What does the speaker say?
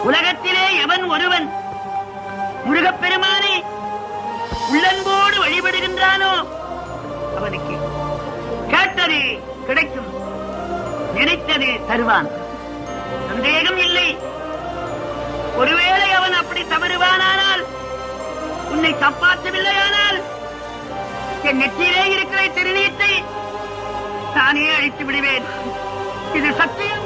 உலகத்திலே எவன் ஒருவன் முருகப்பெருமானை உள்ளன்போடு வழிபடுகின்றானோ அவனுக்கு கேட்டது கிடைக்கும், நினைத்தது தருவான். சந்தேகம் இல்லை. ஒருவேளை அவன் அப்படி தவறுவானால், உன்னை காப்பாற்றவில்லையானால், என் நெற்றியிலே இருக்கிற திருநீற்றை தானே அழித்து விடுவேன். இது சத்தியம்.